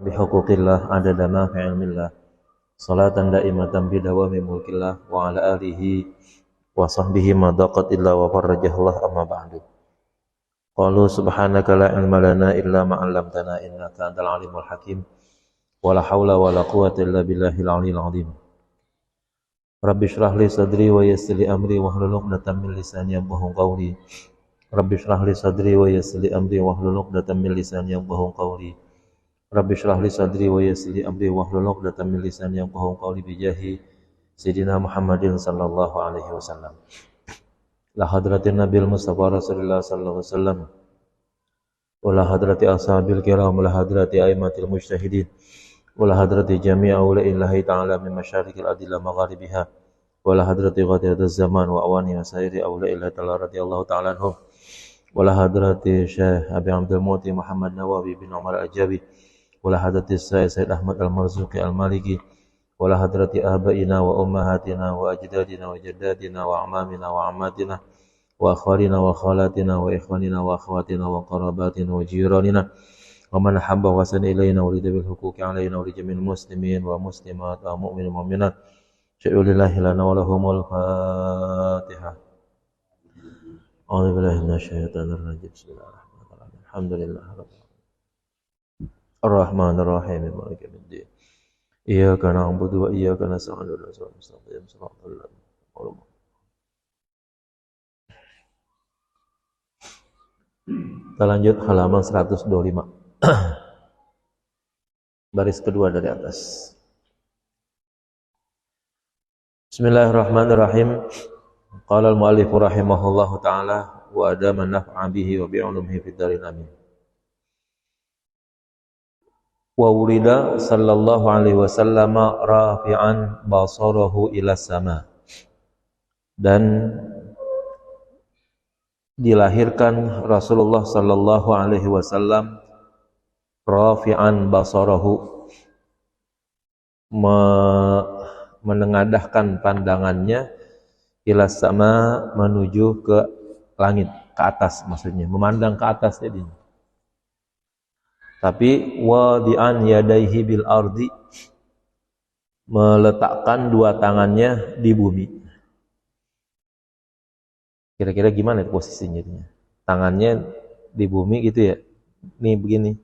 bihuquqillah adada ma fi ilmillah salatan daimatan bidawami mulkillah wa ala alihi wa sahbihi ma daqat illa wa farajahullah amma ba'du. Qalu subhanaka la ilma lana illa ma 'allamtana innaka antal alimul hakim wa la haula wa la quwwata illa billahil aliyil azim. Rabbi shrah li sadri wa yassir li amri wahlul 'uqdatam min lisani yafqahu qawli. Rabbi shrah li sadri wa yassir li amri wahlul 'uqdatam min lisani yafqahu qawli. Rabbi shrah li sadri wa yassir li amri wahlul 'uqdatam min lisani yafqahu qawli bi jahi Sayyidina Muhammadin sallallahu alaihi wasallam. La hadratin Nabil Mustafa Rasulullah sallallahu alaihi wasallam. Wa la hadrati ashabil kiram, la hadrati aimatil mujtahidin. Wa la hadrati jami'a ulaillahi ta'ala min masyariqil adilla magharibiha. Wa la hadrati ghadiyatuz zaman wa awani masairi ulaillahi ta'ala radhiyallahu ta'ala anhum. Wa la hadrati Syekh Abi Abdul Muti Muhammad Nawawi bin Umar Al-Ajabi. Wa la hadrati Sayyid Ahmad Al-Marzuqi Al-Maliki. Wa la hadrati abaina wa ummahatina wa ajdadina wa jaddadina wa amamina wa ammatina wa akhwarina wa khalatina wa ikhwanina wa akhwatina wa qarabatina wa jiranina wa man habba wa sana ilayna wa ridabil huquqi alayna wa rijamil muslimin wa muslimat wa mu'minin wa mu'minat syai'ulillahi lana wa lahumul fatihah. A'udzu billahi minasyaitonir rajim. Bismillahirrahmanirrahim. Alhamdulillah rabbil alamin. Ar-Rahmanir Rahim. Maliki yaumiddin. Iyyaka na'budu wa iyyaka nasta'in. Ihdinas siratal mustaqim. Shiratal ladzina an'amta 'alaihim. Kita lanjut halaman 125. Baris kedua dari atas. Bismillahirrahmanirrahim. Qala al-mu'allif rahimahullahu ta'ala wa adama naf'a bihi wa bi'ulumihi fid darin amin. Wa wurida sallallahu alaihi wasallam rafi'an basarahu ila sama. Dan dilahirkan Rasulullah sallallahu alaihi wasallam rafi'an basarahu, menengadahkan pandangannya ila sama, menuju ke langit, ke atas maksudnya, memandang ke atas jadinya. Tapi wadi'an yadaihi bil ardi, meletakkan dua tangannya di bumi. Kira-kira gimana posisinya? Tangannya di bumi gitu ya. Nih begini.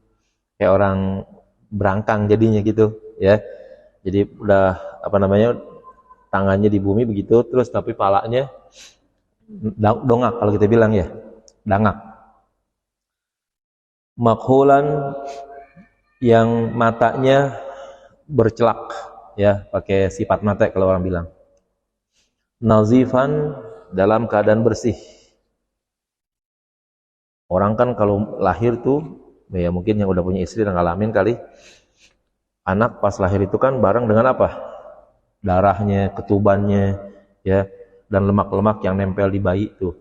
Kayak orang berangkang jadinya gitu ya. Jadi udah tangannya di bumi begitu, terus tapi palanya dongak kalau kita bilang ya. Dangak. Makhulan, yang matanya bercelak ya, pakai sifat mata kalau orang bilang. Nazifan, dalam keadaan bersih. Orang kan kalau lahir tuh ya mungkin yang udah punya istri dan ngalamin kali, anak pas lahir itu kan bareng dengan apa? Darahnya, ketubannya ya, dan lemak-lemak yang nempel di bayi tuh.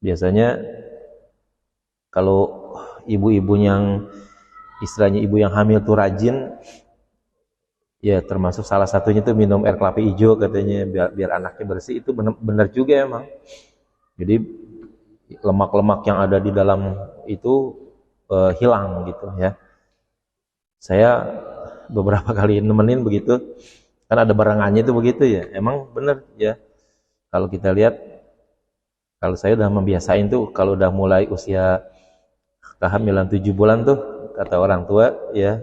Biasanya kalau ibu-ibu yang istilahnya ibu yang hamil tuh rajin ya, termasuk salah satunya tuh minum air kelapa hijau katanya biar anaknya bersih. Itu benar juga emang. Jadi lemak-lemak yang ada di dalam itu hilang gitu ya. Saya beberapa kali nemenin begitu, kan ada barengannya itu begitu ya. Emang benar ya. Kalau kita lihat, kalau saya udah membiasain tuh, kalau udah mulai usia kehamilan 7 bulan tuh, kata orang tua ya,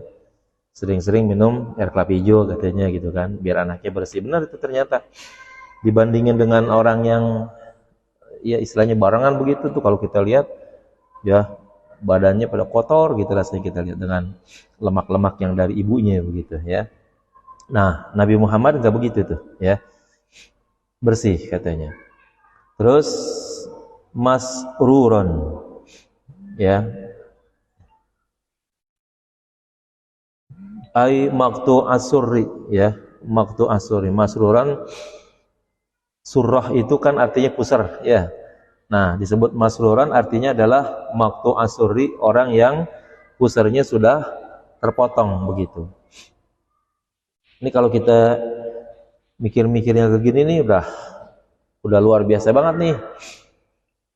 sering-sering minum air kelapa hijau katanya gitu kan, biar anaknya bersih. Benar itu ternyata. Dibandingin dengan orang yang ya istilahnya barengan begitu tuh, kalau kita lihat ya badannya pada kotor gitu rasanya, kita lihat dengan lemak-lemak yang dari ibunya begitu ya. Nah, Nabi Muhammad enggak begitu tuh ya. Bersih katanya. Terus masruron ya. Ai maktu asurri ya, maktu asurri. Masruran, surah itu kan artinya pusar ya. Nah, disebut masruran artinya adalah maktu asurri, orang yang pusarnya sudah terpotong begitu. Ini kalau kita mikir-mikirnya begini nih udah luar biasa banget nih.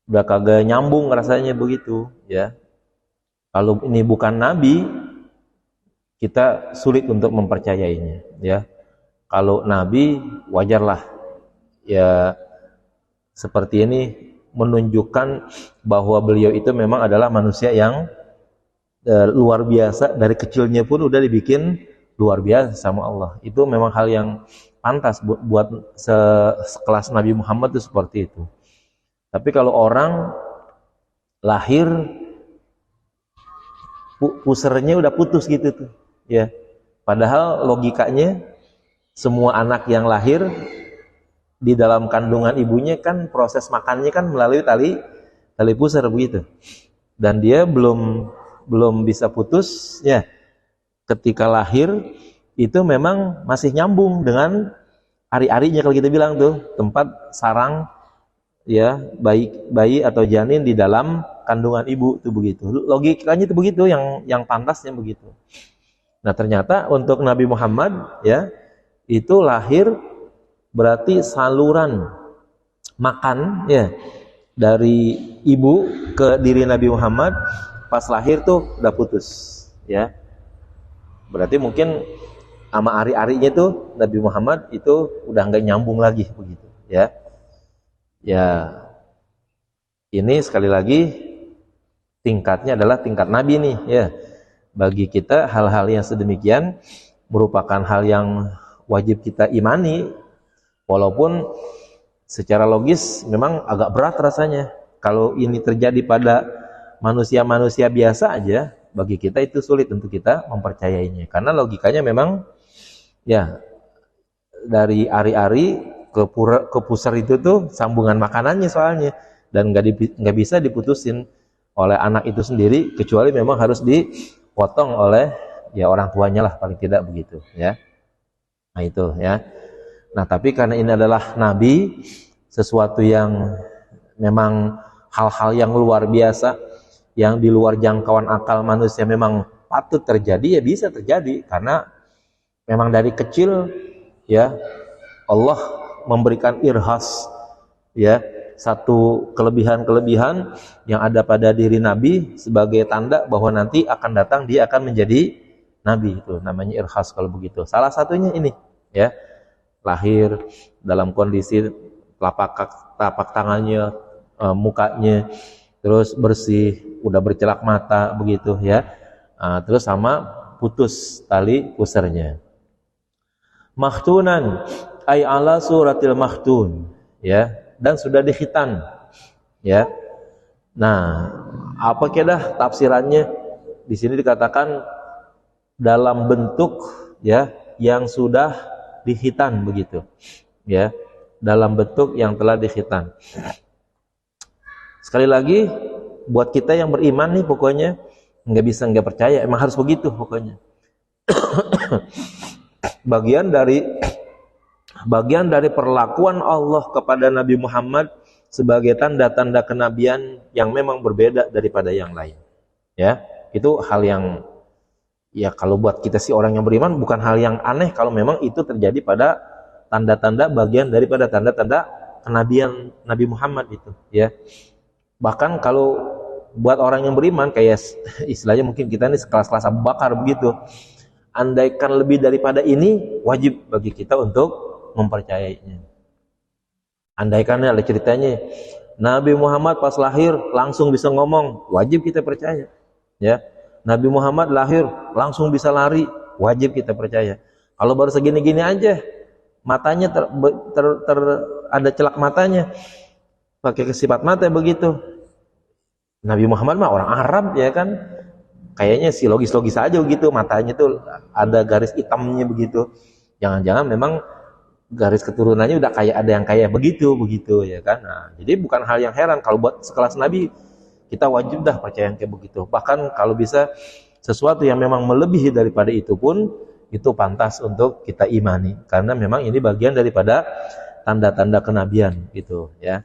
Udah kagak nyambung rasanya begitu ya. Kalau ini bukan nabi, kita sulit untuk mempercayainya, ya. Kalau nabi wajarlah ya seperti ini menunjukkan bahwa beliau itu memang adalah manusia yang luar biasa, dari kecilnya pun udah dibikin luar biasa sama Allah. Itu memang hal yang pantas buat sekelas Nabi Muhammad itu seperti itu. Tapi kalau orang lahir pusernya udah putus gitu tuh, ya. Padahal logikanya semua anak yang lahir di dalam kandungan ibunya kan proses makannya kan melalui tali pusar begitu. Dan dia belum bisa putus, ya. Ketika lahir itu memang masih nyambung dengan ari-arinya, kalau kita bilang tuh tempat sarang ya bayi atau janin di dalam kandungan ibu tuh begitu. Logikanya itu begitu, yang pantasnya begitu. Nah, ternyata untuk Nabi Muhammad ya itu lahir berarti saluran makan ya dari ibu ke diri Nabi Muhammad pas lahir tuh udah putus ya. Berarti mungkin sama ari-arinya tuh Nabi Muhammad itu udah nggak nyambung lagi begitu ya. Ya, ini sekali lagi tingkatnya adalah tingkat Nabi nih ya. Bagi kita hal-hal yang sedemikian merupakan hal yang wajib kita imani, walaupun secara logis memang agak berat rasanya. Kalau ini terjadi pada manusia-manusia biasa aja, bagi kita itu sulit untuk kita mempercayainya. Karena logikanya memang ya dari ari-ari ke pusar itu tuh sambungan makanannya soalnya, dan nggak bisa diputusin oleh anak itu sendiri, kecuali memang harus dipotong oleh ya orang tuanya lah, paling tidak begitu ya. Nah itu ya. Nah tapi karena ini adalah nabi, sesuatu yang memang hal-hal yang luar biasa, yang di luar jangkauan akal manusia memang patut terjadi, ya bisa terjadi karena memang dari kecil ya Allah memberikan irhas ya, satu kelebihan-kelebihan yang ada pada diri Nabi sebagai tanda bahwa nanti akan datang dia akan menjadi Nabi. Itu namanya irhas kalau begitu. Salah satunya ini ya, lahir dalam kondisi telapak tangannya, mukanya terus bersih, udah bercelak mata begitu ya. Terus sama putus tali pusarnya. Makhtunan ay ala suratil makhtun ya, dan sudah dikhitan ya. Nah, apa kedah tafsirannya? Di sini dikatakan dalam bentuk ya yang sudah dikhitan begitu ya, dalam bentuk yang telah dikhitan. Sekali lagi buat kita yang beriman nih, pokoknya nggak bisa nggak percaya, emang harus begitu pokoknya. Bagian dari perlakuan Allah kepada Nabi Muhammad sebagai tanda-tanda kenabian yang memang berbeda daripada yang lain. Ya, itu hal yang ya kalau buat kita sih orang yang beriman bukan hal yang aneh kalau memang itu terjadi pada tanda-tanda bagian daripada tanda-tanda kenabian Nabi Muhammad itu, ya. Bahkan kalau buat orang yang beriman kayak istilahnya mungkin kita ini sekelas-kelas Abu Bakar begitu. Andaikan lebih daripada ini, wajib bagi kita untuk mempercayainya. Andaikan ada ceritanya Nabi Muhammad pas lahir langsung bisa ngomong, wajib kita percaya. Ya, Nabi Muhammad lahir langsung bisa lari, wajib kita percaya. Kalau baru segini-gini aja, matanya ada celak matanya, pakai kesifat mata begitu. Nabi Muhammad mah orang Arab ya kan, kayaknya sih logis-logis aja gitu, matanya tuh ada garis hitamnya begitu. Jangan-jangan memang garis keturunannya udah kayak ada yang kayak begitu ya kan. Nah, jadi bukan hal yang heran kalau buat sekelas Nabi kita wajib dah percaya yang kayak begitu. Bahkan kalau bisa sesuatu yang memang melebihi daripada itu pun itu pantas untuk kita imani karena memang ini bagian daripada tanda-tanda kenabian gitu ya.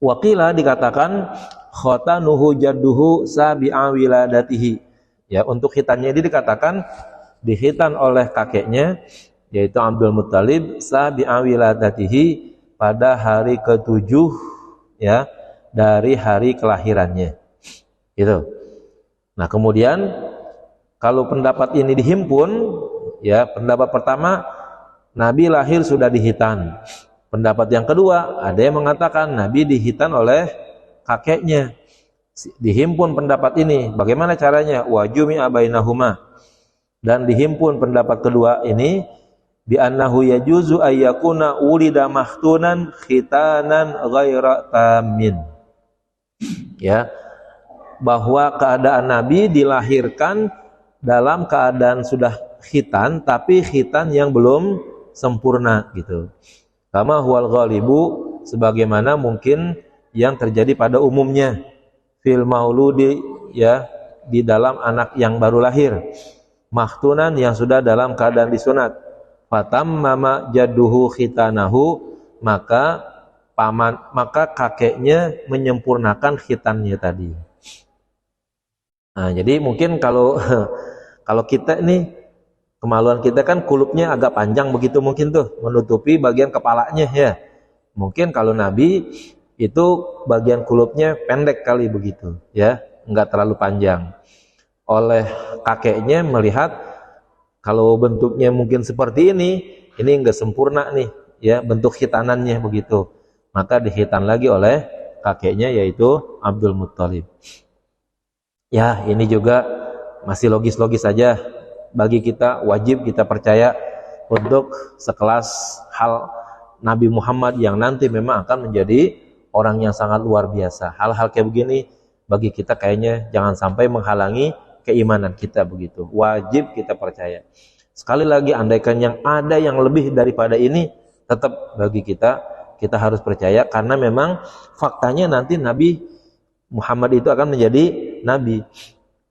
Waqila dikatakan khatanuhu jadduhu sabi'a wiladatihi. Ya, untuk khitannya ini dikatakan dikhitan oleh kakeknya yaitu Abdul Muttalib sabi'a wiladatihi pada hari ke-7 ya dari hari kelahirannya. Gitu. Nah, kemudian Kalau pendapat ini dihimpun, ya, pendapat pertama Nabi lahir sudah dihitan. Pendapat yang kedua, ada yang mengatakan Nabi dihitan oleh kakeknya. Dihimpun pendapat ini, bagaimana caranya? Wa jumi'a bainahuma. Dan dihimpun pendapat kedua ini bi annahu yajuzu ayyakuna ulida mahtunan khitanan ghaira tamin. Ya, bahwa keadaan Nabi dilahirkan dalam keadaan sudah khitan, tapi khitan yang belum sempurna gitu. Kama huwal ghalibu, sebagaimana mungkin yang terjadi pada umumnya fil mauludi, ya, di dalam anak yang baru lahir, mahtunan yang sudah dalam keadaan disunat. Fatammama jadduhu khitanahu, maka kakeknya menyempurnakan khitannya tadi. Nah, jadi mungkin kalau kita ini, kemaluan kita kan kulupnya agak panjang begitu mungkin tuh, menutupi bagian kepalanya ya. Mungkin kalau Nabi itu bagian kulupnya pendek kali begitu ya, enggak terlalu panjang. Oleh kakeknya melihat kalau bentuknya mungkin seperti ini enggak sempurna nih ya bentuk khitanannya begitu. Maka dihitan lagi oleh kakeknya yaitu Abdul Muttalib. Ya, ini juga masih logis-logis saja bagi kita, wajib kita percaya untuk sekelas hal Nabi Muhammad yang nanti memang akan menjadi orang yang sangat luar biasa. Hal-hal kayak begini bagi kita kayaknya jangan sampai menghalangi keimanan kita begitu. Wajib kita percaya. Sekali lagi, andaikan yang ada yang lebih daripada ini, tetap bagi kita harus percaya, karena memang faktanya nanti Nabi Muhammad itu akan menjadi Nabi.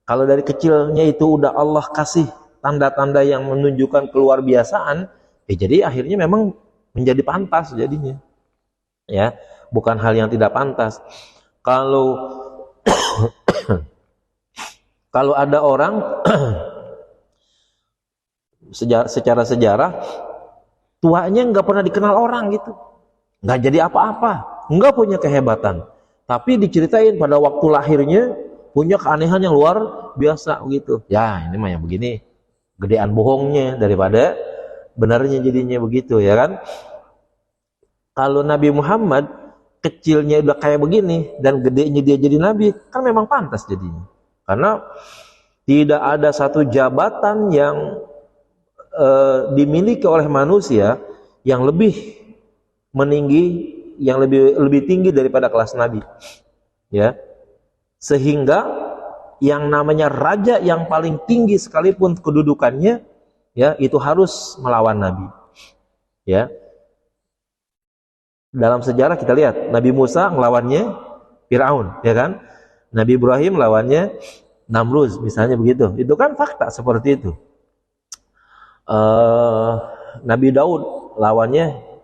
Kalau dari kecilnya itu udah Allah kasih tanda-tanda yang menunjukkan keluar biasaan, jadi akhirnya memang menjadi pantas jadinya. Ya, bukan hal yang tidak pantas. Kalau kalau ada orang secara sejarah tuanya nggak pernah dikenal orang gitu, nggak jadi apa-apa, nggak punya kehebatan, tapi diceritain pada waktu lahirnya punya keanehan yang luar biasa gitu. Ya, ini mah yang begini gedean bohongnya daripada benarnya jadinya begitu ya kan. Kalau Nabi Muhammad kecilnya udah kayak begini dan gedenya dia jadi Nabi, kan memang pantas jadinya. Karena tidak ada satu jabatan yang dimiliki oleh manusia yang lebih meninggi, yang lebih tinggi daripada kelas Nabi. Ya. Sehingga yang namanya raja yang paling tinggi sekalipun kedudukannya, ya, itu harus melawan Nabi. Ya. Dalam sejarah kita lihat Nabi Musa ngelawannya Firaun, ya kan? Nabi Ibrahim lawannya Namrud, misalnya begitu. Itu kan fakta seperti itu. Nabi Daud lawannya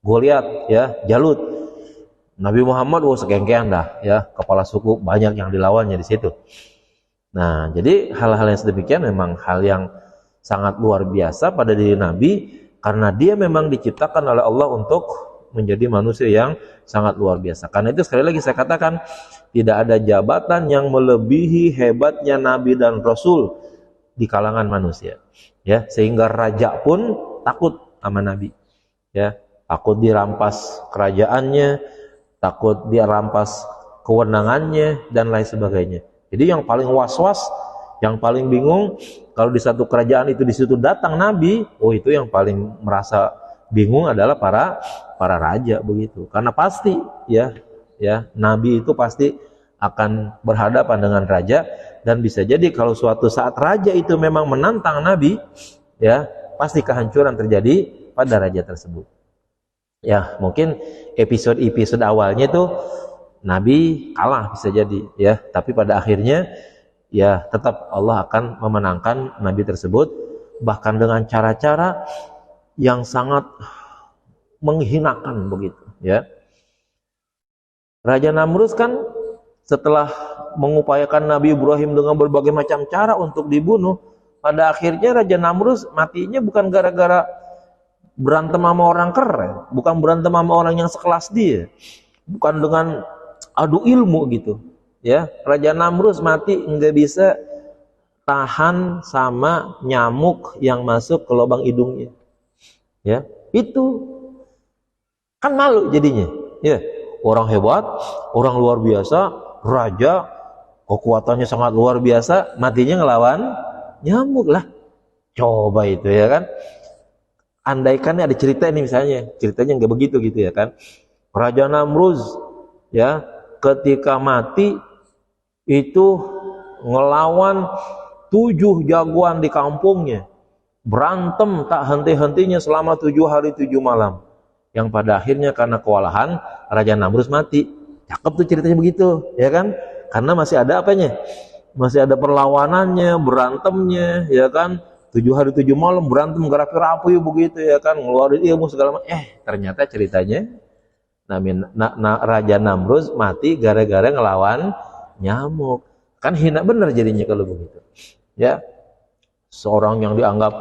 Goliat, ya, Jalut. Nabi Muhammad sekengkean dah, ya, kepala suku banyak yang dilawannya di situ. Nah, jadi hal-hal yang sedemikian memang hal yang sangat luar biasa pada diri Nabi, karena dia memang diciptakan oleh Allah untuk menjadi manusia yang sangat luar biasa. Karena itu sekali lagi saya katakan, tidak ada jabatan yang melebihi hebatnya Nabi dan Rasul di kalangan manusia. Ya, sehingga raja pun takut sama Nabi. Ya, takut dirampas kerajaannya, takut dia rampas kewenangannya dan lain sebagainya. Jadi yang paling was-was, yang paling bingung kalau di satu kerajaan itu di situ datang Nabi, itu yang paling merasa bingung adalah para raja begitu. Karena pasti ya Nabi itu pasti akan berhadapan dengan raja, dan bisa jadi kalau suatu saat raja itu memang menantang Nabi, ya, pasti kehancuran terjadi pada raja tersebut. Ya, mungkin episode awalnya itu Nabi kalah bisa jadi, ya, tapi pada akhirnya ya tetap Allah akan memenangkan Nabi tersebut, bahkan dengan cara-cara yang sangat menghinakan begitu, ya. Raja Namrud kan setelah mengupayakan Nabi Ibrahim dengan berbagai macam cara untuk dibunuh, pada akhirnya Raja Namrud matinya bukan gara-gara berantem sama orang keren, bukan berantem sama orang yang sekelas dia, bukan dengan adu ilmu gitu, ya. Raja Namrud mati nggak bisa tahan sama nyamuk yang masuk ke lubang hidungnya. Ya, itu kan malu jadinya. Ya, orang hebat, orang luar biasa, raja, kekuatannya sangat luar biasa, matinya ngelawan nyamuk lah. Coba itu ya kan. Andaikan ada cerita ini misalnya, ceritanya nggak begitu gitu ya kan. Raja Namruz ya, ketika mati itu ngelawan 7 jagoan di kampungnya. Berantem tak henti-hentinya selama 7 hari 7 malam. Yang pada akhirnya karena kewalahan Raja Namrus mati. Cakep tuh ceritanya begitu, ya kan? Karena masih ada apanya? Masih ada perlawanannya, berantemnya, ya kan? 7 hari 7 malam berantem gerapi-rapi begitu ya kan, ngeluarin ilmu segala macam. Ternyata ceritanya Raja Namrus mati gara-gara ngelawan nyamuk. Kan hina bener jadinya kalau begitu. Ya. Seorang yang dianggap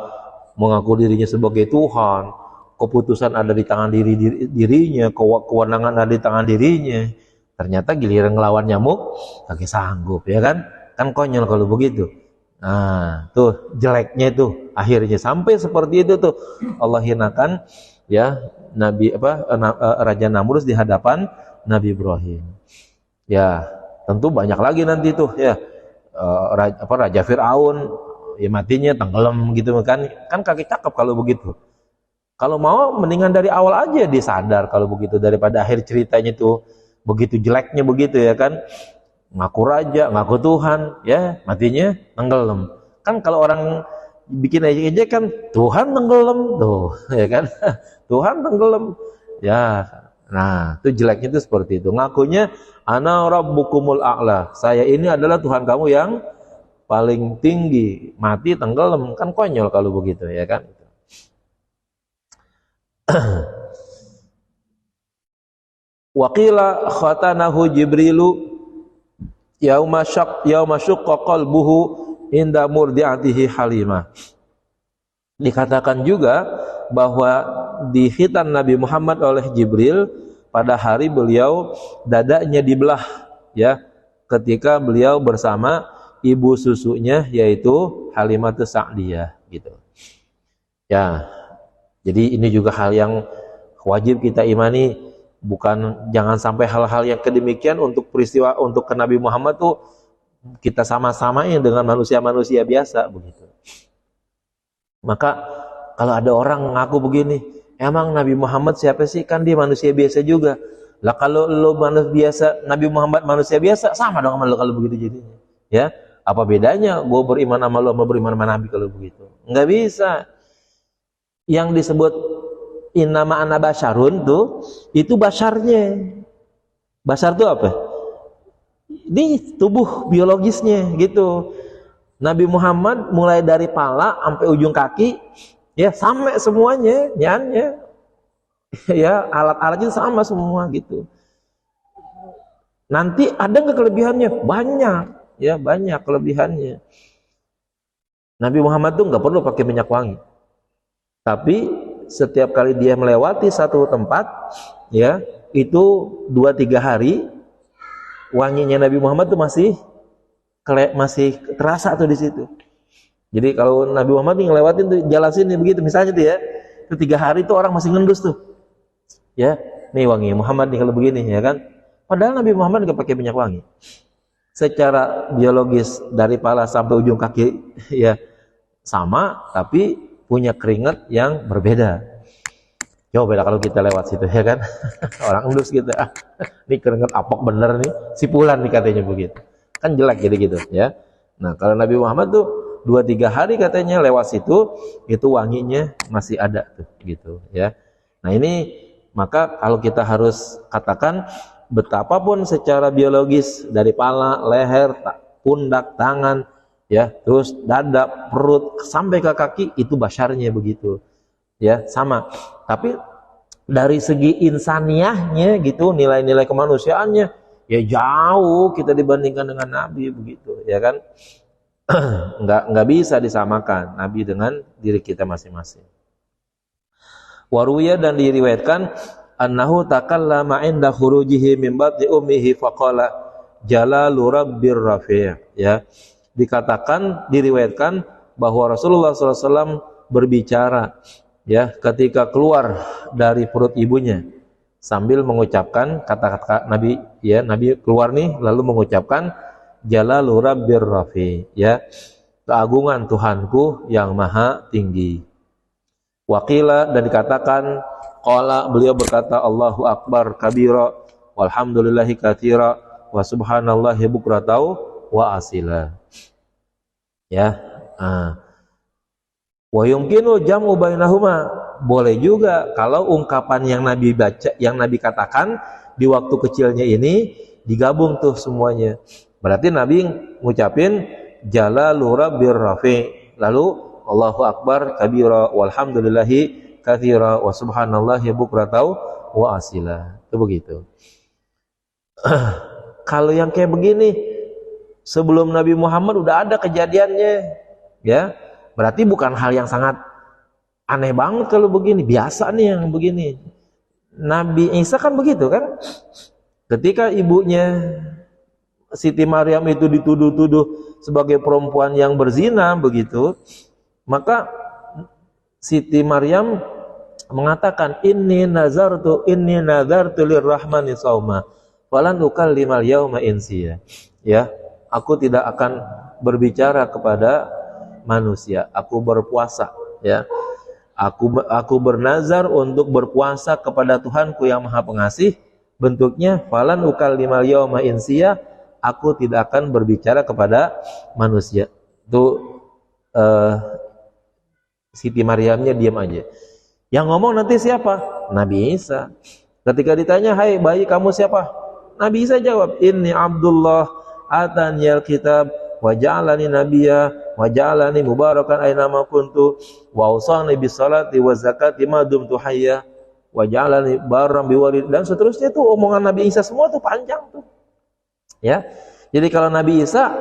mengaku dirinya sebagai Tuhan, keputusan ada di tangan dirinya, kewenangan ada di tangan dirinya. Ternyata giliran ngelawan nyamuk kagak sanggup, ya kan? Kan konyol kalau begitu. Nah, tuh jeleknya itu akhirnya sampai seperti itu tuh Allah hinakan ya Raja Namrus di hadapan Nabi Ibrahim. Ya, tentu banyak lagi nanti tuh ya. Raja Fir'aun ya matinya tenggelam gitu kan kaki cakep kalau begitu. Kalau mau mendingan dari awal aja disadar kalau begitu, daripada akhir ceritanya tuh begitu jeleknya begitu ya kan, ngaku raja, ngaku Tuhan, ya matinya tenggelam. Kan kalau orang bikin aja kan Tuhan tenggelam tuh ya kan. Tuhan tenggelam ya. Nah itu jeleknya itu seperti itu, ngakunya ana rabbukumul a'la, saya ini adalah Tuhan kamu yang paling tinggi, mati tenggelam, kan konyol kalau begitu ya kan. Waqila khatanahu Jibrilu yauma syaqqa qalbuhu inda murdi'atihi Halimah. Dikatakan juga bahwa dikhitan Nabi Muhammad oleh Jibril pada hari beliau dadanya dibelah ya, ketika beliau bersama ibu susunya yaitu Halimatus Sa'diyah gitu. Ya. Jadi ini juga hal yang wajib kita imani, bukan jangan sampai hal-hal yang kedemikian untuk peristiwa untuk ke Nabi Muhammad tuh kita sama-samain dengan manusia-manusia biasa begitu. Maka kalau ada orang ngaku begini, emang Nabi Muhammad siapa sih? Kan dia manusia biasa juga. Lah kalau lo manusia biasa, Nabi Muhammad manusia biasa, sama dong sama lo kalau begitu jadinya. Ya, apa bedanya gue beriman sama lo sama beriman sama Nabi kalau begitu? Enggak bisa. Yang disebut innama ana basyarun tuh, itu basarnya. Basar tuh apa? Ini tubuh biologisnya gitu. Nabi Muhammad mulai dari pala sampai ujung kaki ya sama semuanya, nyanyi. Ya, alat-alatnya sama semua gitu. Nanti ada nggak kelebihannya? Banyak, ya banyak kelebihannya. Nabi Muhammad tuh nggak perlu pakai minyak wangi. Tapi setiap kali dia melewati satu tempat, ya itu 2-3 hari wanginya Nabi Muhammad tuh masih terasa tuh di situ. Jadi kalau Nabi Muhammad ngelewatin tuh jalan sini begitu misalnya tuh ya, itu 3 hari tuh orang masih ngendus tuh. Ya, nih wangi Muhammad nih kalau begini ya kan. Padahal Nabi Muhammad nggak pakai minyak wangi. Secara biologis dari pala sampai ujung kaki ya sama, tapi punya keringat yang berbeda. Coba beda kalau kita lewat situ ya kan. Orang endus gitu. Ini keringat apok bener nih, sipulan nih katanya begitu. Kan jelek jadi gitu ya. Nah, kalau Nabi Muhammad tuh 2-3 hari katanya lewat situ, itu wanginya masih ada tuh gitu ya. Nah, ini maka kalau kita harus katakan betapapun secara biologis dari pala, leher, pundak, tangan ya, terus dada, perut sampai ke kaki itu basarnya begitu. Ya, sama. Tapi dari segi insaniahnya gitu, nilai-nilai kemanusiaannya ya jauh kita dibandingkan dengan Nabi begitu, ya kan? Enggak bisa disamakan Nabi dengan diri kita masing-masing. Waruya dan diriwayatkan annahu takallama inda khurujihi min batni ummihi faqala jalalu rabbir rafi', ya. diriwayatkan bahwa Rasulullah SAW berbicara ya ketika keluar dari perut ibunya sambil mengucapkan kata-kata Nabi ya, Nabi keluar nih lalu mengucapkan Jalalu Rabbir Rafi ya, keagungan Tuhanku yang maha tinggi. Waqila, dan dikatakan qala, beliau berkata Allahu Akbar kabira walhamdulillahi katsira wa subhanallahi bukratan wa asila ya. Wa yumkinu jam'u bainahuma, boleh juga kalau ungkapan yang Nabi baca, yang Nabi katakan di waktu kecilnya ini digabung tuh semuanya. Berarti Nabi ngucapin Jalalu Rabbir Rafi, lalu Allahu Akbar kabira walhamdulillahi katsira wa subhanallahi bukratan wa asila. Itu begitu. Kalau yang kayak begini sebelum Nabi Muhammad udah ada kejadiannya ya. Berarti bukan hal yang sangat aneh banget kalau begini, biasa nih yang begini. Nabi Isa kan begitu kan? Ketika ibunya Siti Maryam itu dituduh-tuduh sebagai perempuan yang berzina begitu, maka Siti Maryam mengatakan inni nazartu lirrahmani shauma falan ukallimal yauma insiya. Ya, aku tidak akan berbicara kepada manusia, aku berpuasa ya. Aku bernazar untuk berpuasa kepada Tuhanku yang Maha Pengasih. Bentuknya falan ukallimal yauma insiya, aku tidak akan berbicara kepada manusia. Itu Siti Maryamnya diam aja. Yang ngomong nanti siapa? Nabi Isa. Ketika ditanya, hai bayi kamu siapa? Nabi Isa jawab, inni Abdullah ataniyal kitab wa ja'alani nabiyya wa ja'alani mubarakan aina ma kuntu wa awsani bis salati wa zakati ma dumtu hayya wa ja'alani barran biwalid, dan seterusnya tuh omongan Nabi Isa semua tuh panjang tuh. Ya. Jadi kalau Nabi Isa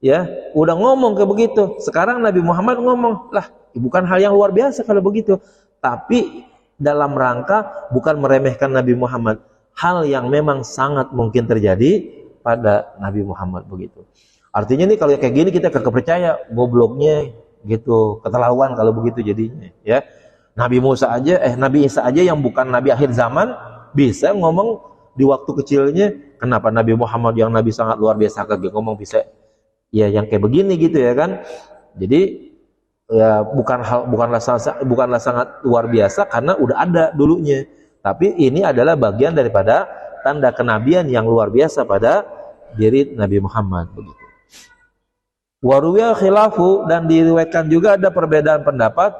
ya udah ngomong kayak begitu, sekarang Nabi Muhammad ngomong, lah bukan hal yang luar biasa kalau begitu, tapi dalam rangka bukan meremehkan Nabi Muhammad, hal yang memang sangat mungkin terjadi pada Nabi Muhammad begitu. Artinya nih kalau kayak gini kita kagak percaya, gobloknya gitu, keterlaluan kalau begitu jadinya ya. Nabi Isa aja yang bukan nabi akhir zaman bisa ngomong di waktu kecilnya, kenapa Nabi Muhammad yang nabi sangat luar biasa kagak ngomong bisa ya yang kayak begini gitu ya kan. Jadi ya bukanlah sangat luar biasa karena udah ada dulunya, tapi ini adalah bagian daripada tanda kenabian yang luar biasa pada diri Nabi Muhammad begitu. Waruya khilafu, dan diriwayatkan juga ada perbedaan pendapat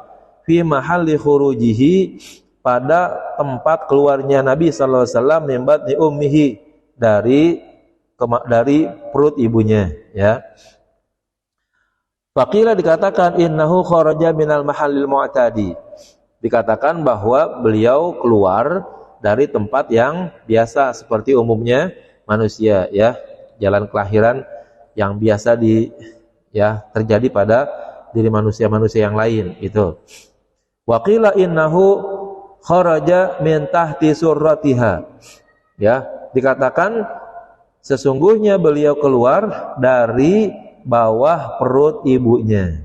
fi mahalli khurujihi, pada tempat keluarnya Nabi sallallahu alaihi wasallam min batni ummihi, dari perut ibunya ya. Faqila, dikatakan innahu kharaja minal mahallil mu'tadi, dikatakan bahwa beliau keluar dari tempat yang biasa seperti umumnya manusia ya, jalan kelahiran yang biasa terjadi pada diri manusia-manusia yang lain itu. Waqila innahu kharaja min tahti surratiha ya, dikatakan sesungguhnya beliau keluar dari bawah perut ibunya.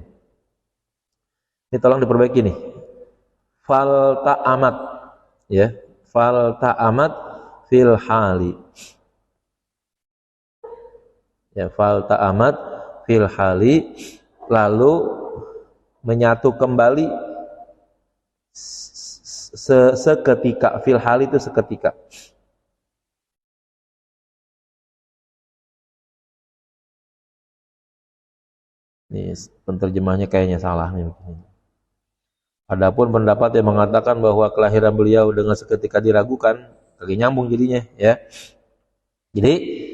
Ini tolong diperbaiki nih. Fal ta'amat ya, fal ta'amat fil hali ya, fal ta'amat fil hali, lalu menyatu kembali seketika. Fil hali itu seketika. Ini penterjemahnya kayaknya salah nih. Adapun pendapat yang mengatakan bahwa kelahiran beliau dengan seketika diragukan, lagi nyambung jadinya ya. Jadi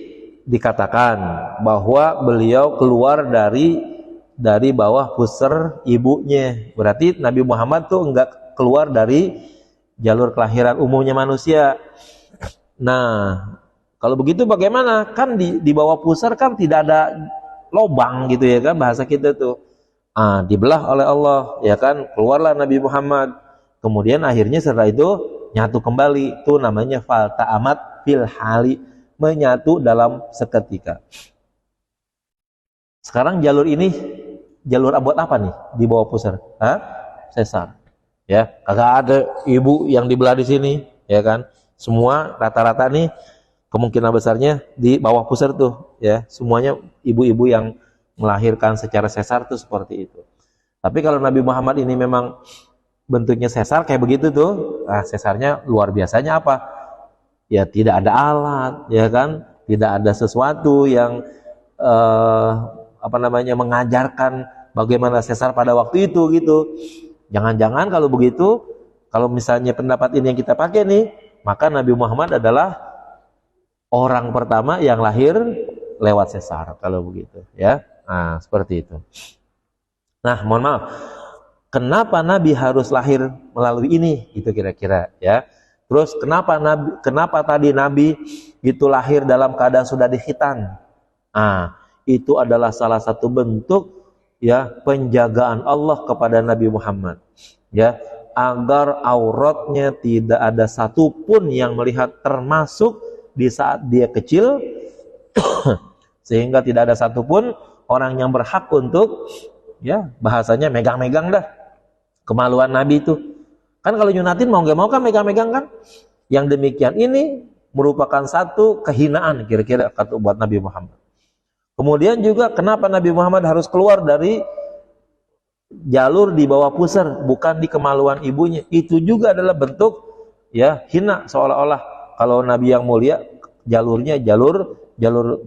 dikatakan bahwa beliau keluar dari bawah pusar ibunya. Berarti Nabi Muhammad tuh enggak keluar dari jalur kelahiran umumnya manusia. Nah, kalau begitu bagaimana? Kan di bawah pusar kan tidak ada lobang gitu ya kan, bahasa kita tuh. Dibelah oleh Allah ya kan, keluarlah Nabi Muhammad. Kemudian akhirnya setelah itu nyatu kembali, itu namanya fal ta'amat fil hali, menyatu dalam seketika. Sekarang jalur ini jalur buat apa nih di bawah pusar? Hah? Sesar. Ya, kagak ada ibu yang dibelah di sini, ya kan? Semua rata-rata nih kemungkinan besarnya di bawah pusar tuh, ya. Semuanya ibu-ibu yang melahirkan secara sesar tuh seperti itu. Tapi kalau Nabi Muhammad ini memang bentuknya sesar kayak begitu tuh, nah sesarnya luar biasanya apa? Ya tidak ada alat, ya kan? Tidak ada sesuatu yang mengajarkan bagaimana sesar pada waktu itu gitu. Jangan-jangan kalau begitu, kalau misalnya pendapat ini yang kita pakai nih, maka Nabi Muhammad adalah orang pertama yang lahir lewat sesar kalau begitu, ya. Nah, seperti itu. Nah, mohon maaf. Kenapa Nabi harus lahir melalui ini? Itu kira-kira, ya. Terus kenapa tadi Nabi itu lahir dalam keadaan sudah dikhitan? Ah, itu adalah salah satu bentuk ya penjagaan Allah kepada Nabi Muhammad, ya, agar auratnya tidak ada satupun yang melihat, termasuk di saat dia kecil, sehingga tidak ada satupun orang yang berhak untuk ya bahasanya megang-megang dah kemaluan Nabi itu. Kan kalau nyunatin mau gak mau kan megang-megang kan. Yang demikian ini merupakan satu kehinaan kira-kira kata buat Nabi Muhammad. Kemudian juga kenapa Nabi Muhammad harus keluar dari jalur di bawah pusar, bukan di kemaluan ibunya. Itu juga adalah bentuk ya hina, seolah-olah kalau Nabi yang mulia jalurnya jalur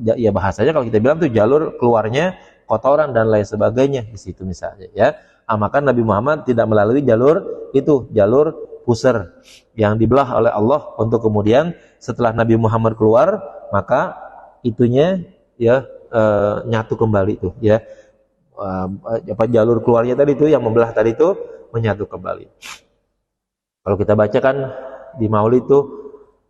ya bahasanya kalau kita bilang tuh jalur keluarnya kotoran dan lain sebagainya di situ misalnya, ya. Maka Nabi Muhammad tidak melalui jalur itu, jalur pusar yang dibelah oleh Allah untuk kemudian setelah Nabi Muhammad keluar, maka itunya ya nyatu kembali tuh, ya. Jalur keluarnya tadi itu yang membelah tadi itu menyatu kembali. Kalau kita bacakan di Maulid itu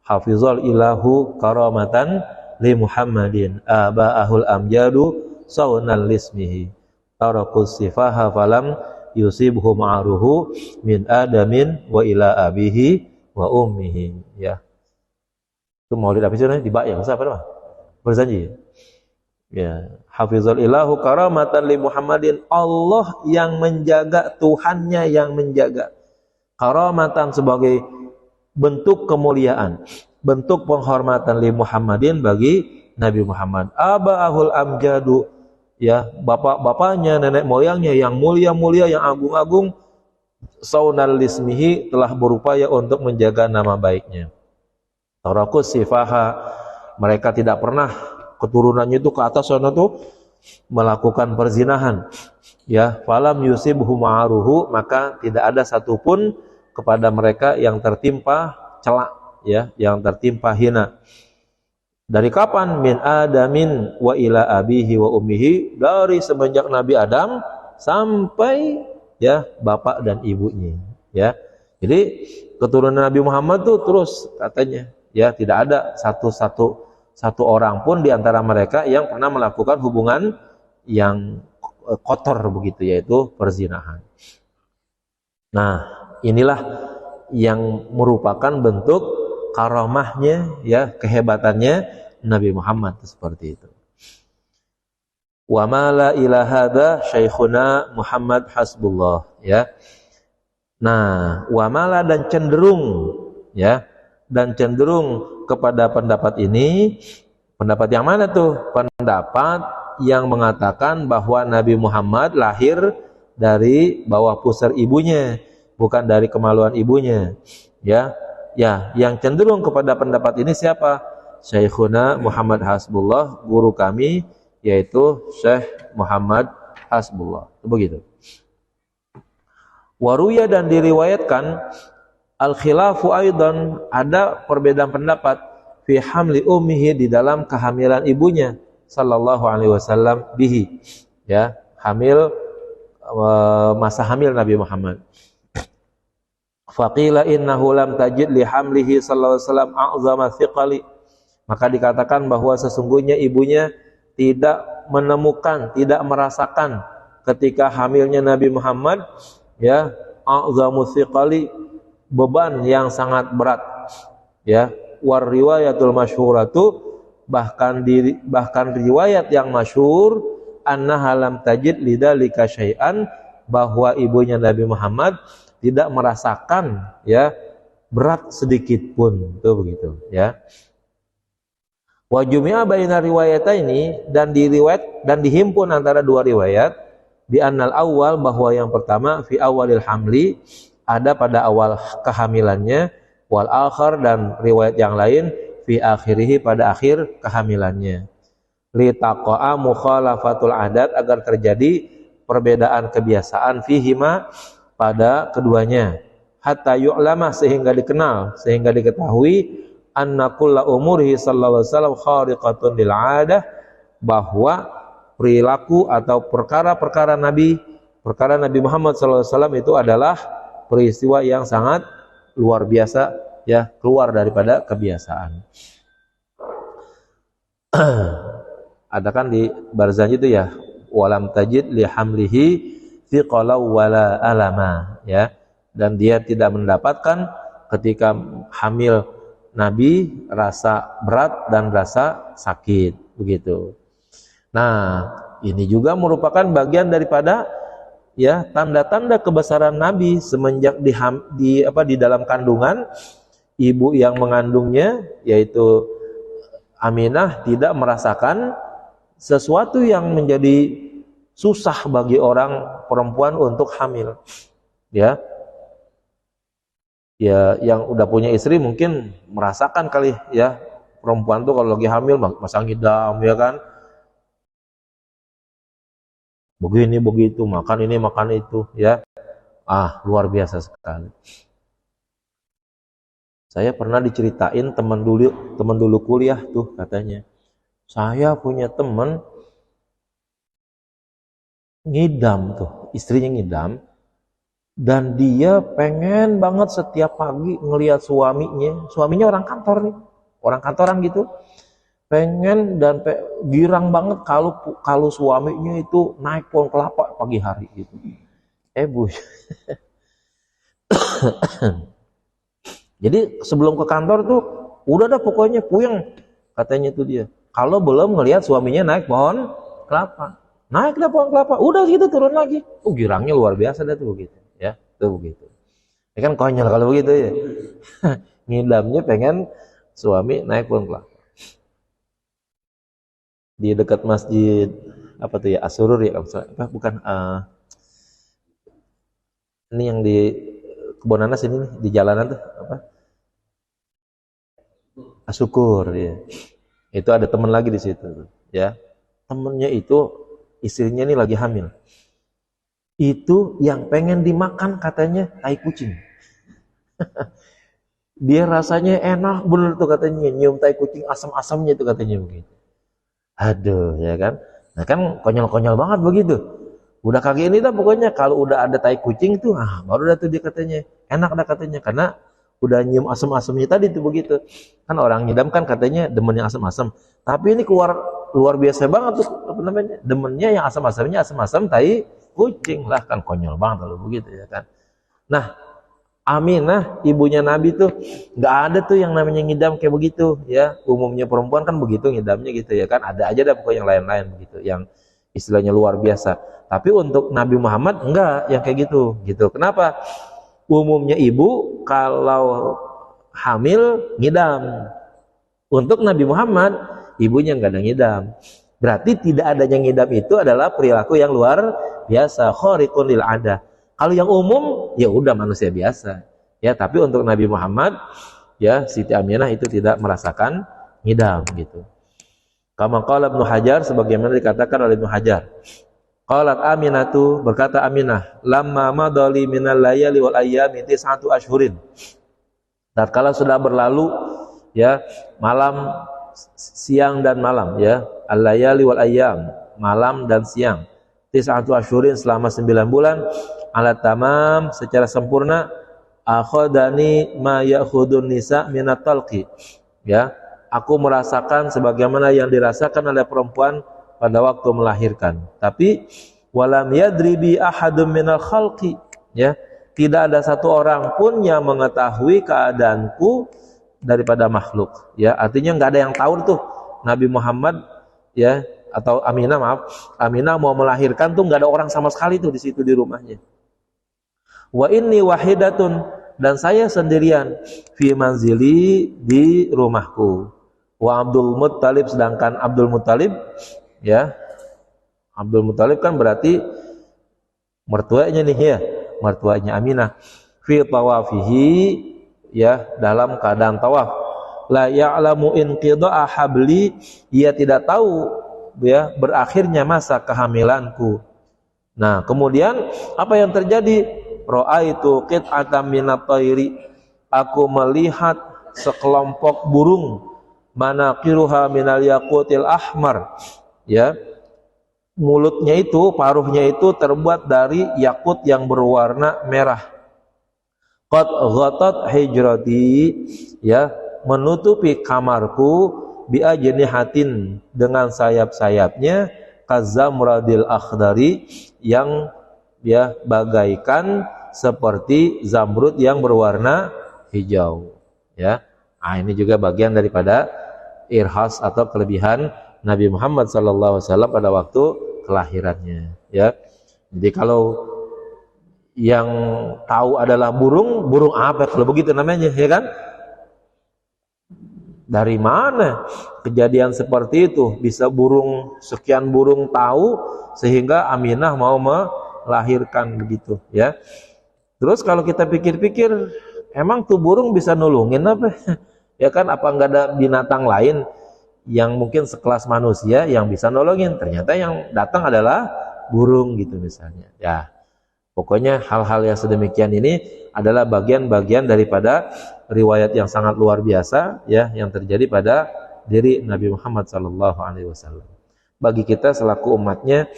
hafizul ilahu karamatan li Muhammadin aba'ahul amjadu saunal lismihi tarakus sifaha falam yusibhu ma'ruhu min adamin wa ila abihi wa ummihi, ya. Itu Maulid apa sih namanya? Di Bak ya, apa apa? Berjanji. Ya, hafizul ilahu karamatan li Muhammadin, Allah yang menjaga, Tuhannya yang menjaga. Karamatan sebagai bentuk kemuliaan, bentuk penghormatan li Muhammadin bagi Nabi Muhammad. Aba'ahul amjadu, ya, bapak-bapaknya, nenek moyangnya yang mulia-mulia, yang agung-agung, saunal lismihi, telah berupaya untuk menjaga nama baiknya. Tarakus sifaha, mereka tidak pernah keturunannya itu ke atas sana tuh melakukan perzinahan, ya. Falam yusibhu ma'ruhu, maka tidak ada satupun kepada mereka yang tertimpa celak, ya, yang tertimpa hina. Dari kapan? Min adamin wa ila abihi wa ummihi, dari semenjak Nabi Adam sampai ya bapak dan ibunya, ya. Jadi keturunan Nabi Muhammad tuh terus katanya, ya, tidak ada satu orang pun di antara mereka yang pernah melakukan hubungan yang kotor begitu, yaitu perzinahan. Nah, inilah yang merupakan bentuk karamahnya, ya, kehebatannya Nabi Muhammad seperti itu. Wa ma la ilaha hadza syaikhuna Muhammad hasbullah, ya. Nah, wa mala dan cenderung, ya, dan cenderung kepada pendapat ini. Pendapat yang mana tuh? Pendapat yang mengatakan bahwa Nabi Muhammad lahir dari bawah pusar ibunya, bukan dari kemaluan ibunya, ya. Ya, yang cenderung kepada pendapat ini siapa? Syekhuna Muhammad Hasbullah, guru kami, yaitu Syekh Muhammad Hasbullah. Begitu. Waruya, dan diriwayatkan al-khilafu aidan, ada perbedaan pendapat fi hamli ummihi, di dalam kehamilan ibunya sallallahu alaihi wasallam bihi, ya, hamil, masa hamil Nabi Muhammad. Faqila innahu lam tajid li hamlihi sallallahu alaihi wasallam a'zama thiqali, maka dikatakan bahwa sesungguhnya ibunya tidak menemukan, tidak merasakan ketika hamilnya Nabi Muhammad, ya, a'zamu thiqali, beban yang sangat berat, ya. War riwayatul masyhuratu, bahkan riwayat yang masyhur, annaha lam tajid lidzalika syai'an, bahwa ibunya Nabi Muhammad tidak merasakan ya berat sedikit pun, tuh begitu ya. Wa jumi'a baina riwayataini, dan diriwayat dan dihimpun antara dua riwayat, bi annal awal, bahwa yang pertama fi awalil hamli, ada pada awal kehamilannya, wal akhar, dan riwayat yang lain fi akhirih, pada akhir kehamilannya. Li taqa'a mukhalafatul adat, agar terjadi perbedaan kebiasaan fihima, pada keduanya, hatta yu'lama, sehingga dikenal, sehingga diketahui, anna kulla umurihi sallallahu alaihi wasallam khariqatun lil 'adah, bahwa perilaku atau perkara Nabi Muhammad sallallahu alaihi wasallam itu adalah peristiwa yang sangat luar biasa ya, keluar daripada kebiasaan. Ada kan di Barzanji itu ya, walam tajid li hamlihi thiqala wala alama ya, dan dia tidak mendapatkan ketika hamil Nabi rasa berat dan rasa sakit, begitu. Nah, ini juga merupakan bagian daripada ya tanda-tanda kebesaran Nabi semenjak di dalam kandungan. Ibu yang mengandungnya, yaitu Aminah, tidak merasakan sesuatu yang menjadi susah bagi orang perempuan untuk hamil. Ya, yang udah punya istri mungkin merasakan kali ya, perempuan tuh kalau lagi hamil masang ngidam ya kan, begini begitu, makan ini makan itu ya, luar biasa sekali. Saya pernah diceritain teman dulu kuliah tuh, katanya saya punya teman ngidam tuh, istrinya ngidam, dan dia pengen banget setiap pagi ngelihat suaminya orang kantor nih, orang kantoran gitu, pengen dan girang banget kalau suaminya itu naik pohon kelapa pagi hari gitu. Bu. Jadi sebelum ke kantor tuh udah dah pokoknya puyeng, katanya tuh dia, kalau belum ngelihat suaminya naik pohon kelapa. Naik dah pohon kelapa, udah gitu turun lagi. Girangnya luar biasa dah tuh begitu. Ya, tuh begitu. Ini kan konyol kalau begitu ya. Ngidamnya pengen suami naik pohon kelapa. Di dekat masjid apa tuh ya, Asurur ya, bukan ini yang di Kebon Nanas ini nih, di jalanan tuh apa? Asyukur ya. Itu ada teman lagi di situ ya. Temennya itu istrinya ini lagi hamil. Itu yang pengen dimakan katanya tai kucing. Dia rasanya enak bener tuh katanya, nyium tai kucing, asam-asamnya itu katanya begitu. Aduh ya kan. Nah kan konyol-konyol banget begitu. Udah kaki ini dah pokoknya kalau udah ada tai kucing tuh, baru dah tuh dia katanya enak dah katanya, karena udah nyium asam-asamnya tadi tuh begitu. Kan orang ngidam kan katanya demen yang asam-asam. Tapi ini keluar luar biasa banget tuh, apa namanya? Demennya yang asam-asamnya asam-asam tai kucing lah, kan konyol banget kalau begitu ya kan. Nah, Aminah ibunya Nabi tuh nggak ada tuh yang namanya ngidam kayak begitu ya. Umumnya perempuan kan begitu ngidamnya gitu ya kan. Ada aja dah pokoknya yang lain-lain begitu, yang istilahnya luar biasa. Tapi untuk Nabi Muhammad enggak yang kayak gitu. Kenapa? Umumnya ibu kalau hamil ngidam. Untuk Nabi Muhammad ibunya enggak ada ngidam. Berarti tidak adanya ngidam itu adalah perilaku yang luar biasa, khariqun lil 'adah. Kalau yang umum ya udah manusia biasa. Ya, tapi untuk Nabi Muhammad ya Siti Aminah itu tidak merasakan ngidam gitu. Kama qala Ibnu Hajar, sebagaimana dikatakan oleh Ibnu Hajar. Qalat Aminatu, berkata Aminah, lamma madali minal layali wal ayyami 9 ashhurin. Tatkala sudah berlalu ya malam, siang dan malam ya, al-layali wal ayyam, malam dan siang. 9 ashhurin, selama 9 bulan, ala tamam, secara sempurna, akhadani ma ya'khudun nisa minat talqi. Ya, aku merasakan sebagaimana yang dirasakan oleh perempuan pada waktu melahirkan. Tapi walam yadri bi ahadum minal khalqi, ya, tidak ada satu orang pun yang mengetahui keadaanku daripada makhluk. Ya, artinya nggak ada yang tahu tuh Nabi Muhammad ya atau Aminah maaf, Aminah mau melahirkan tuh nggak ada orang sama sekali tuh di situ di rumahnya. Wa inni wahidatun, dan saya sendirian, fi manzili, di rumahku. Wa Abdul Muttalib, sedangkan Abdul Muttalib, ya, Abdul Muttalib kan berarti mertuanya nih ya, mertuanya Aminah. Fi tawafihi, ya, dalam keadaan tawaf. La ya'lamu inqida'a habli, ia tidak tahu, ya, berakhirnya masa kehamilanku. Nah, kemudian apa yang terjadi? Ra'aitu qit'atan minat tayri, aku melihat sekelompok burung, manaqiruha minal yaqutil ahmar, ya, mulutnya itu, paruhnya itu terbuat dari yakut yang berwarna merah. Qad ghatat hijrati, ya, menutupi kamarku, bi ajnihatin, dengan sayap-sayapnya, kazamradil akhdari, yang, ya, bagaikan seperti zamrud yang berwarna hijau, ya. Nah, ini juga bagian daripada irhas atau kelebihan Nabi Muhammad SAW pada waktu kelahirannya, ya. Jadi kalau yang tahu adalah burung, burung apa kalau begitu namanya, ya kan? Dari mana kejadian seperti itu? Bisa burung, sekian burung tahu sehingga Aminah mau melahirkan begitu, ya. Terus kalau kita pikir-pikir, emang tuh burung bisa nulungin apa? Ya kan, apa enggak ada binatang lain yang mungkin sekelas manusia yang bisa nolongin? Ternyata yang datang adalah burung gitu misalnya. Ya, pokoknya hal-hal yang sedemikian ini adalah bagian-bagian daripada riwayat yang sangat luar biasa, ya, yang terjadi pada diri Nabi Muhammad SAW. Bagi kita selaku umatnya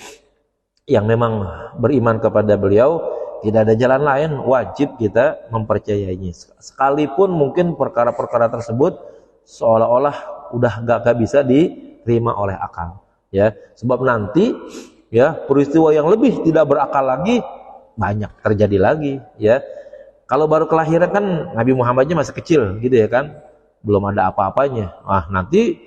yang memang beriman kepada beliau, tidak ada jalan lain, wajib kita mempercayainya. Sekalipun mungkin perkara-perkara tersebut seolah-olah udah gak bisa diterima oleh akal, ya. Sebab nanti, ya, peristiwa yang lebih tidak berakal lagi banyak terjadi lagi, ya. Kalau baru kelahiran kan Nabi Muhammadnya masih kecil gitu, ya kan, belum ada apa-apanya. Nah, nanti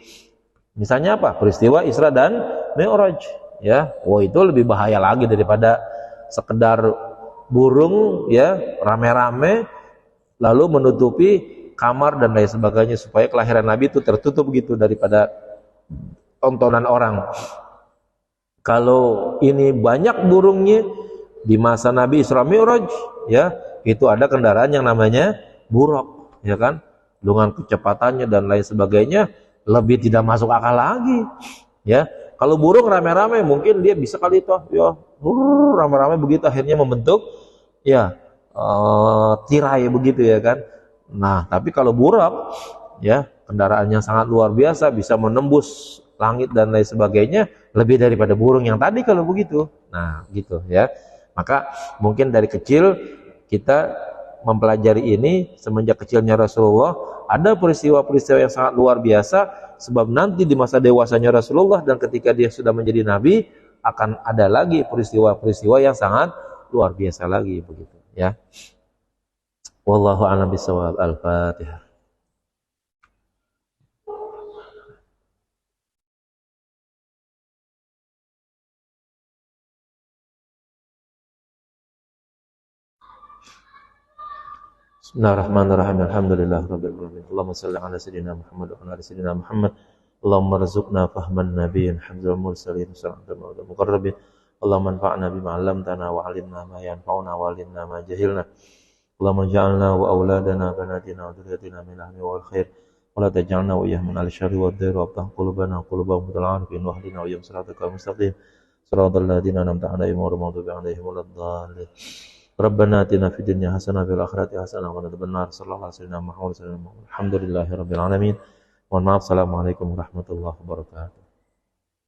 misalnya apa? Peristiwa Isra dan Mi'raj, ya. Oh, itu lebih bahaya lagi daripada sekedar burung, ya, rame-rame lalu menutupi kamar dan lain sebagainya, supaya kelahiran Nabi itu tertutup gitu daripada tontonan orang. Kalau ini banyak burungnya di masa Nabi Isra Mi'raj, ya, itu ada kendaraan yang namanya buraq, ya kan, dengan kecepatannya dan lain sebagainya lebih tidak masuk akal lagi, ya. Kalau burung rame-rame mungkin dia bisa kali itu, ya, rame-rame begitu akhirnya membentuk, ya, tirai begitu, ya kan. Nah, tapi kalau buraq, ya, kendaraan yang sangat luar biasa, bisa menembus langit dan lain sebagainya, lebih daripada burung yang tadi kalau begitu. Nah, gitu, ya. Maka mungkin dari kecil kita mempelajari ini, semenjak kecilnya Rasulullah ada peristiwa-peristiwa yang sangat luar biasa. Sebab nanti di masa dewasanya Rasulullah dan ketika dia sudah menjadi Nabi, akan ada lagi peristiwa-peristiwa yang sangat luar biasa lagi begitu, ya. Wallahu a'lam bishawab. Al-Fatihah. Bismillahirrahmanirrahim. Alhamdulillahirabbil alamin. Allahumma shalli ala sayyidina Muhammad wa ala ali sayyidina Muhammad. Allahumma rzuqna fahman nabiyyin hamzal mursalin sallallahu alaihi muqarrabin. Allahumma anfa'na bima 'allamtana wa 'allimna ma yanfa'una wa 'allimna ma jahilna. Allahumma ja'alna wa auladana banatina wa dzurriyyatina min ahli wal khair. Wa la taj'alna wa iyyahum min al-syarri wad dhir wa aftah qulubana qulubahum bil 'arifin wa hdina wa iyyahum siratal mustaqim. Siratal ladzina an'amta 'alaihim ghairil maghdubi 'alaihim waladdallin. Rabbana atina fid dunya hasanah wa fil akhirati hasanah wa qina adzabannar. Sallallahu alaihi wasallam. Alhamdulillahirabbil alamin. Mohon maaf. Assalamualaikum warahmatullahi wabarakatuh.